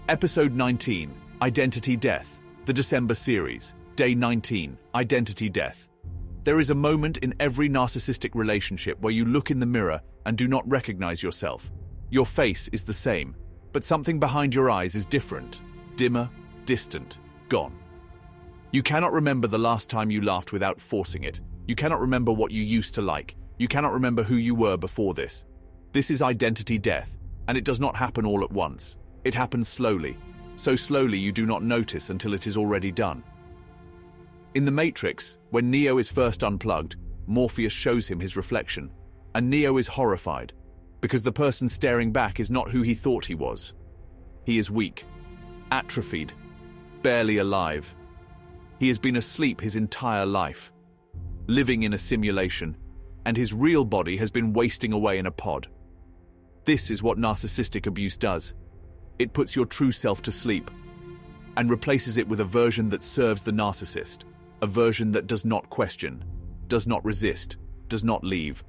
Episode 19, Identity Death, the December series, Day 19, Identity Death. There is a moment in every narcissistic relationship where you look in the mirror and do not recognize yourself. Your face is the same, but something behind your eyes is different, dimmer, distant, gone. You cannot remember the last time you laughed without forcing it. You cannot remember what you used to like. You cannot remember who you were before this. This is identity death, and it does not happen all at once. It happens slowly, so slowly you do not notice until it is already done. In The Matrix, when Neo is first unplugged, Morpheus shows him his reflection, and Neo is horrified, because the person staring back is not who he thought he was. He is weak, atrophied, barely alive. He has been asleep his entire life, living in a simulation, and his real body has been wasting away in a pod. This is what narcissistic abuse does. It puts your true self to sleep and replaces it with a version that serves the narcissist, a version that does not question, does not resist, does not leave,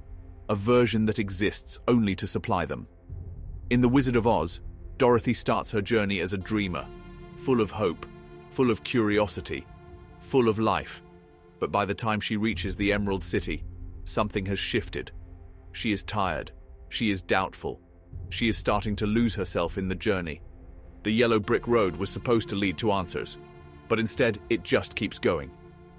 a version that exists only to supply them. In The Wizard of Oz, Dorothy starts her journey as a dreamer, full of hope, full of curiosity, full of life. But by the time she reaches the Emerald City, something has shifted. She is tired. She is doubtful. She is starting to lose herself in the journey. The yellow brick road was supposed to lead to answers, but instead it just keeps going.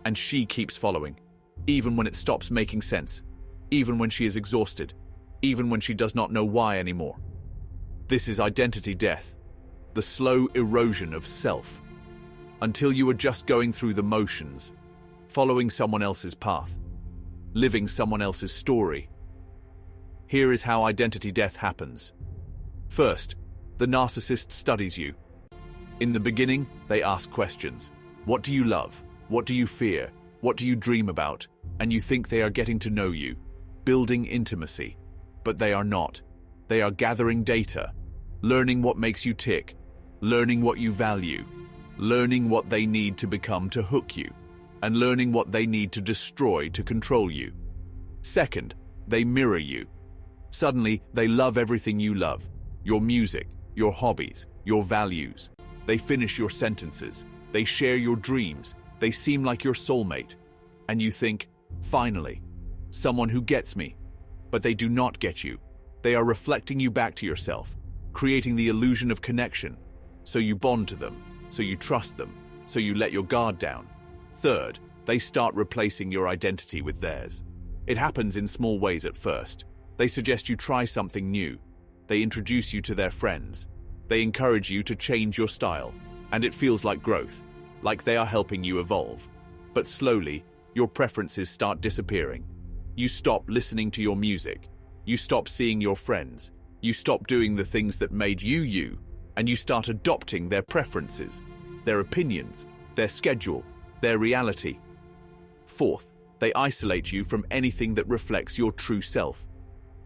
And she keeps following, even when it stops making sense, even when she is exhausted, even when she does not know why anymore. This is identity death, the slow erosion of self, until you are just going through the motions, following someone else's path, living someone else's story. Here is how identity death happens. First, the narcissist studies you. In the beginning, they ask questions. What do you love? What do you fear? What do you dream about? And you think they are getting to know you, building intimacy. But they are not. They are gathering data, learning what makes you tick, learning what you value, learning what they need to become to hook you, and learning what they need to destroy to control you. Second, they mirror you. Suddenly, they love everything you love. Your music, your hobbies, your values. They finish your sentences. They share your dreams. They seem like your soulmate. And you think, finally, someone who gets me. But they do not get you. They are reflecting you back to yourself, creating the illusion of connection. So you bond to them, so you trust them, so you let your guard down. Third, they start replacing your identity with theirs. It happens in small ways at first. They suggest you try something new. They introduce you to their friends. They encourage you to change your style. And it feels like growth, like they are helping you evolve. But slowly, your preferences start disappearing. You stop listening to your music. You stop seeing your friends. You stop doing the things that made you you. And you start adopting their preferences, their opinions, their schedule, their reality. Fourth, they isolate you from anything that reflects your true self.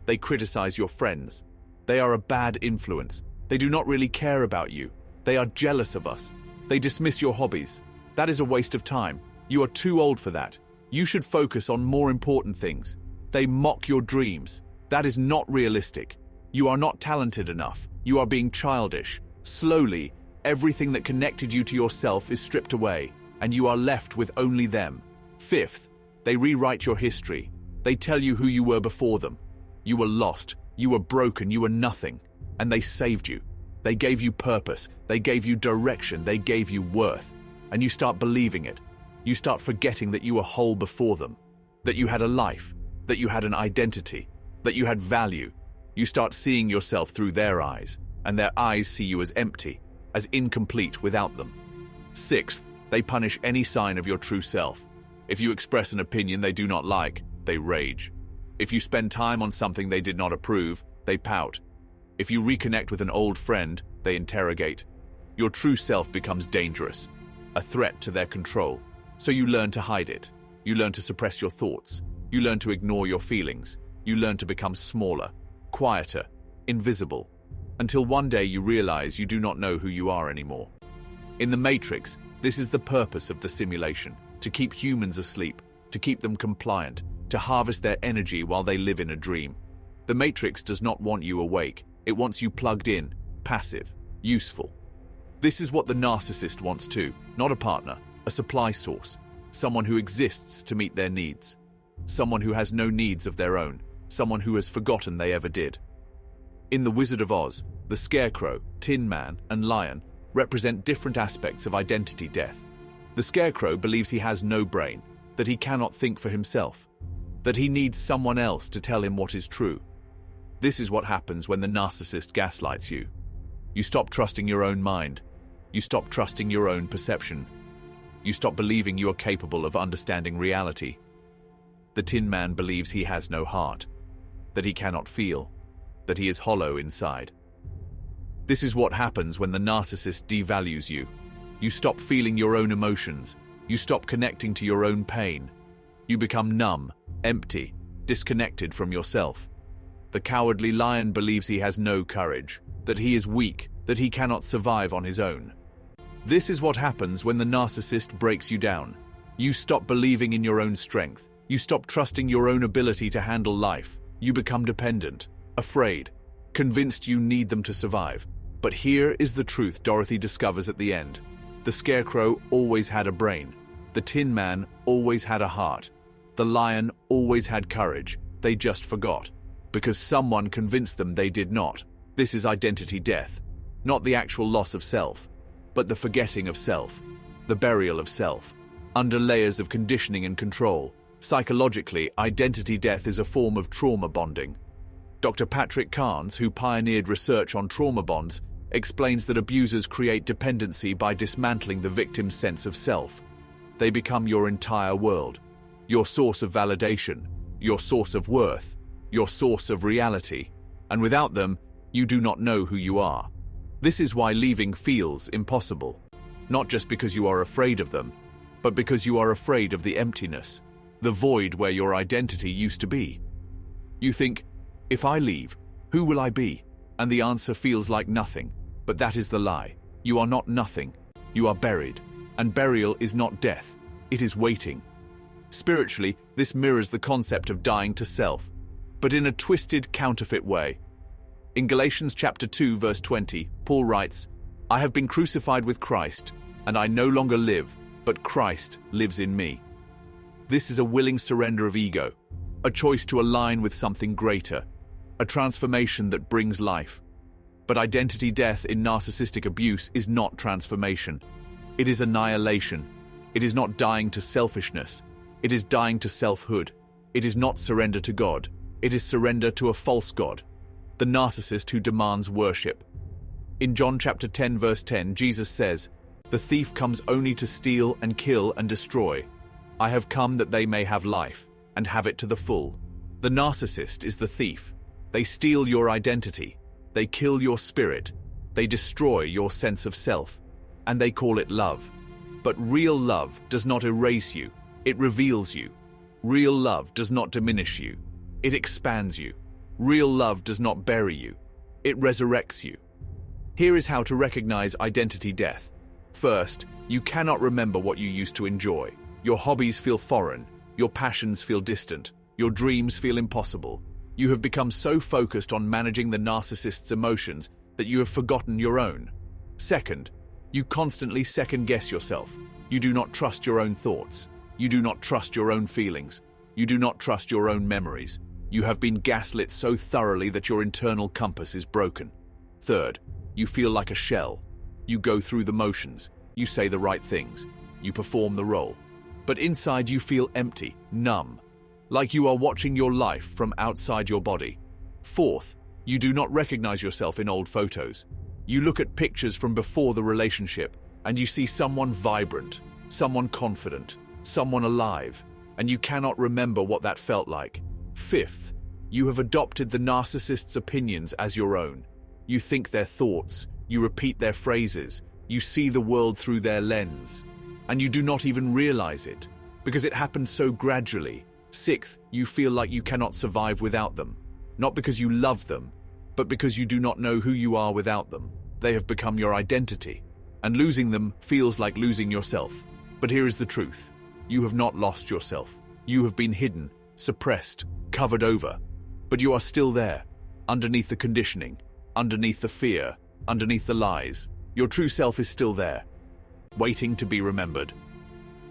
They criticize your friends. They are a bad influence. They do not really care about you. They are jealous of us. They dismiss your hobbies. That is a waste of time. You are too old for that. You should focus on more important things. They mock your dreams. That is not realistic. You are not talented enough. You are being childish. Slowly, everything that connected you to yourself is stripped away, and you are left with only them. Fifth, they rewrite your history. They tell you who you were before them. You were lost, you were broken, you were nothing, and they saved you. They gave you purpose, they gave you direction, they gave you worth, and you start believing it. You start forgetting that you were whole before them, that you had a life, that you had an identity, that you had value. You start seeing yourself through their eyes, and their eyes see you as empty, as incomplete without them. Sixth, they punish any sign of your true self. If you express an opinion they do not like, they rage. If you spend time on something they did not approve, they pout. If you reconnect with an old friend, they interrogate. Your true self becomes dangerous, a threat to their control. So you learn to hide it. You learn to suppress your thoughts. You learn to ignore your feelings. You learn to become smaller, quieter, invisible, until one day you realize you do not know who you are anymore. In The Matrix, this is the purpose of the simulation, to keep humans asleep, to keep them compliant, to harvest their energy while they live in a dream. The Matrix does not want you awake. It wants you plugged in, passive, useful. This is what the narcissist wants too, not a partner, a supply source, someone who exists to meet their needs, someone who has no needs of their own, someone who has forgotten they ever did. In The Wizard of Oz, the Scarecrow, Tin Man, and Lion represent different aspects of identity death. The Scarecrow believes he has no brain, that he cannot think for himself, that he needs someone else to tell him what is true. This is what happens when the narcissist gaslights you. You stop trusting your own mind. You stop trusting your own perception. You stop believing you are capable of understanding reality. The Tin Man believes he has no heart, that he cannot feel, that he is hollow inside. This is what happens when the narcissist devalues you. You stop feeling your own emotions. You stop connecting to your own pain. You become numb, empty, disconnected from yourself. The cowardly lion believes he has no courage, that he is weak, that he cannot survive on his own. This is what happens when the narcissist breaks you down. You stop believing in your own strength. You stop trusting your own ability to handle life. You become dependent, afraid, convinced you need them to survive. But here is the truth Dorothy discovers at the end. The Scarecrow always had a brain. The Tin Man always had a heart. The lion always had courage. They just forgot, because someone convinced them they did not. This is identity death. Not the actual loss of self, but the forgetting of self, the burial of self, under layers of conditioning and control. Psychologically, identity death is a form of trauma bonding. Dr. Patrick Carnes, who pioneered research on trauma bonds, explains that abusers create dependency by dismantling the victim's sense of self. They become your entire world, your source of validation, your source of worth, your source of reality, and without them, you do not know who you are. This is why leaving feels impossible, not just because you are afraid of them, but because you are afraid of the emptiness, the void where your identity used to be. You think, if I leave, who will I be? And the answer feels like nothing, but that is the lie. You are not nothing, you are buried, and burial is not death, it is waiting. Spiritually, this mirrors the concept of dying to self, but in a twisted, counterfeit way. In Galatians chapter 2, verse 20, Paul writes, "I have been crucified with Christ, and I no longer live, but Christ lives in me." This is a willing surrender of ego, a choice to align with something greater, a transformation that brings life. But identity death in narcissistic abuse is not transformation. It is annihilation. It is not dying to selfishness. It is dying to selfhood. It is not surrender to God. It is surrender to a false God, the narcissist who demands worship. In John chapter 10, verse 10, Jesus says, "The thief comes only to steal and kill and destroy. I have come that they may have life, and have it to the full." The narcissist is the thief. They steal your identity. They kill your spirit. They destroy your sense of self. And they call it love. But real love does not erase you. It reveals you. Real love does not diminish you. It expands you. Real love does not bury you. It resurrects you. Here is how to recognize identity death. First, you cannot remember what you used to enjoy. Your hobbies feel foreign. Your passions feel distant. Your dreams feel impossible. You have become so focused on managing the narcissist's emotions that you have forgotten your own. Second, you constantly second-guess yourself. You do not trust your own thoughts. You do not trust your own feelings. You do not trust your own memories. You have been gaslit so thoroughly that your internal compass is broken. Third, you feel like a shell. You go through the motions. You say the right things. You perform the role. But inside you feel empty, numb, like you are watching your life from outside your body. Fourth, you do not recognize yourself in old photos. You look at pictures from before the relationship, and you see someone vibrant, someone confident, someone alive, and you cannot remember what that felt like. Fifth, you have adopted the narcissist's opinions as your own. You think their thoughts, you repeat their phrases, you see the world through their lens, and you do not even realize it, because it happens so gradually. Sixth, you feel like you cannot survive without them, not because you love them, but because you do not know who you are without them. They have become your identity, and losing them feels like losing yourself. But here is the truth. You have not lost yourself. You have been hidden, suppressed, covered over, but you are still there, underneath the conditioning, underneath the fear, underneath the lies. Your true self is still there, waiting to be remembered.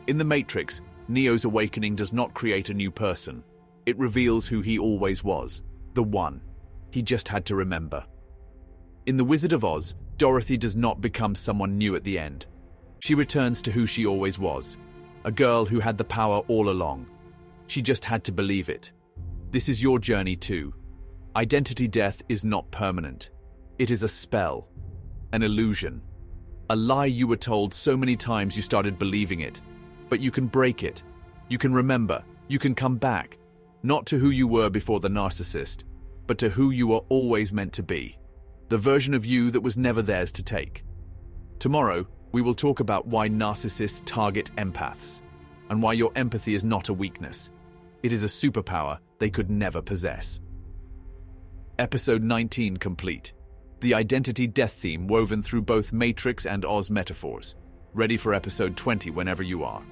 In The Matrix, Neo's awakening does not create a new person. It reveals who he always was, the one. He just had to remember. In The Wizard of Oz, Dorothy does not become someone new at the end. She returns to who she always was, a girl who had the power all along. She just had to believe it. This is your journey too. Identity death is not permanent. It is a spell, an illusion, a lie you were told so many times you started believing it. But you can break it. You can remember. You can come back, not to who you were before the narcissist, but to who you were always meant to be, the version of you that was never theirs to take. Tomorrow, we will talk about why narcissists target empaths, and why your empathy is not a weakness. It is a superpower they could never possess. Episode 19 complete. The identity death theme woven through both Matrix and Oz metaphors. Ready for episode 20 whenever you are.